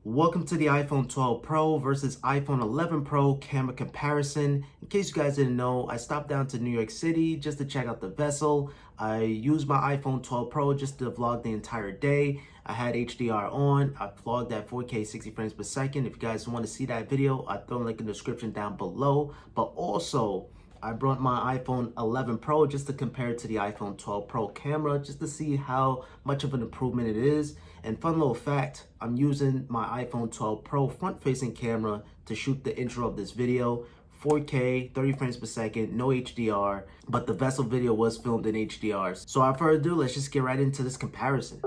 Welcome to the iPhone 12 Pro versus iPhone 11 Pro camera comparison. In case you guys didn't know, I stopped down to New York City just to check out the vessel. I used my iPhone 12 Pro just to vlog the entire day. I had HDR on. I vlogged at 4K 60 frames per second. If you guys want to see that video, I'll throw a link in the description down below. But also, I brought my iPhone 11 Pro just to compare it to the iPhone 12 Pro camera, just to see how much of an improvement it is. And fun little fact, I'm using my iPhone 12 Pro front-facing camera to shoot the intro of this video. 4K, 30 frames per second, no HDR, but the vessel video was filmed in HDR. So without further ado, let's just get right into this comparison.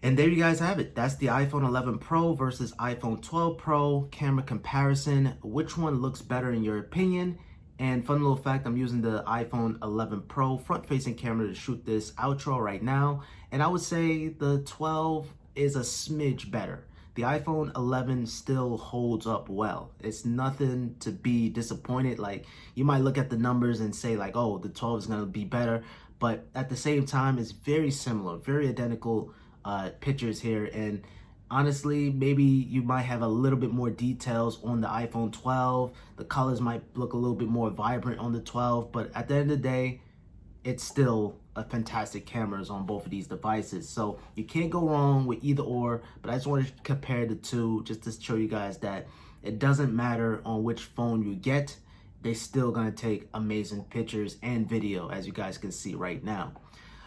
And there you guys have it. That's the iPhone 11 Pro versus iPhone 12 Pro camera comparison. Which one looks better in your opinion? And fun little fact, I'm using the iPhone 11 Pro front-facing camera to shoot this outro right now. And I would say the 12 is a smidge better. The iPhone 11 still holds up well. It's nothing to be disappointed. Like, you might look at the numbers and say like, oh, the 12 is gonna be better. But at the same time, it's very similar, very identical pictures here. And honestly, maybe you might have a little bit more details on the iPhone 12. The colors might look a little bit more vibrant on the 12, but at the end of the day, it's still a fantastic cameras on both of these devices. So you can't go wrong with either or, but I just wanted to compare the two just to show you guys that it doesn't matter on which phone you get, they're still gonna take amazing pictures and video, as you guys can see right now.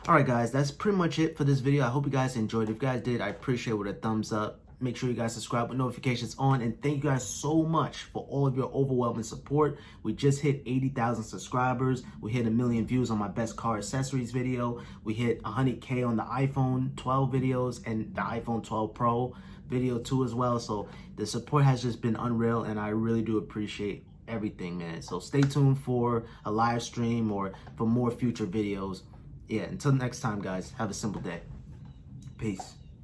All right, guys, that's pretty much it for this video. I hope you guys enjoyed. If you guys did, I appreciate it with a thumbs up. Make sure you guys subscribe with notifications on, and thank you guys so much for all of your overwhelming support. We just hit 80,000 subscribers. We hit 1 million views on my best car accessories video. We hit 100K on the iPhone 12 videos and the iPhone 12 Pro video too as well. So the support has just been unreal, and I really do appreciate everything, man. So stay tuned for a live stream or for more future videos. Yeah, until next time, guys, have a simple day. Peace.